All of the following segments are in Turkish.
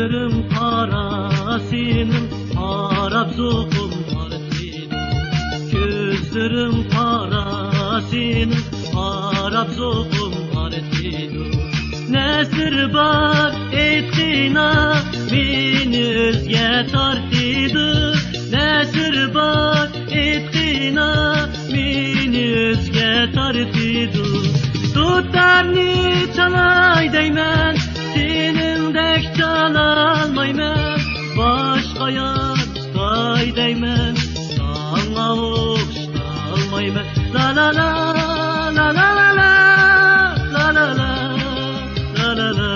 Gözlerim kara senin, harap sokullar senin. Gözlerim kara senin, harap sokullar senin. Nesir var ettina, beni özge tartıdı. Nesir var ettina, beni özge tartıdı. Tutarni çalay değmen, senin dek çalalmaymen. Başka yar tutay değmen, sana okşalmaymen. La la la la la la la la la la la la.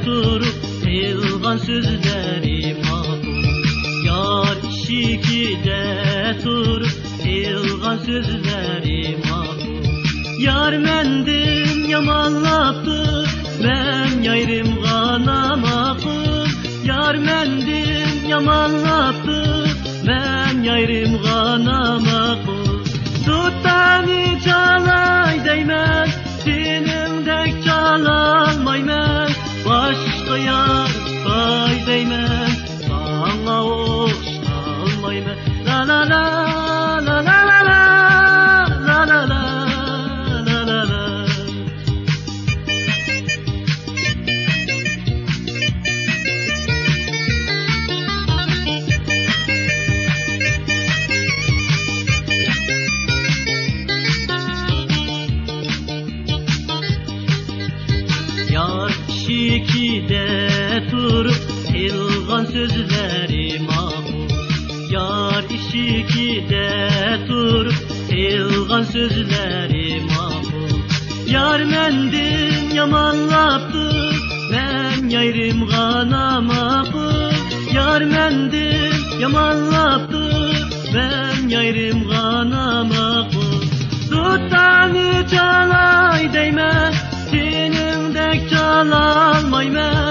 Durup yılgan sözlerim ağır. Yar işikide durup yılgan sözlerim ağır. Yar mendim yamanlaptı, ben yayrım kanamadım. Yar mendim yamanlaptı, ben yayrım kanamadım. Tuttani çalay değmez, senin dek çalalmaymen. Başka yar pay değmem, sana okşalmaymen. La la la la la la la la la la la la. Yar şikide durup yılgan sözlerim ağır. Yar işikide durup yılgan sözlerim ağır. Yar mendim yamanlaptı, ben yayrım kanamadım. Yar mendim yamanlaptı, ben yayrım kanamadım. Tuttani çalay değmez, senin dek çalalmaymen.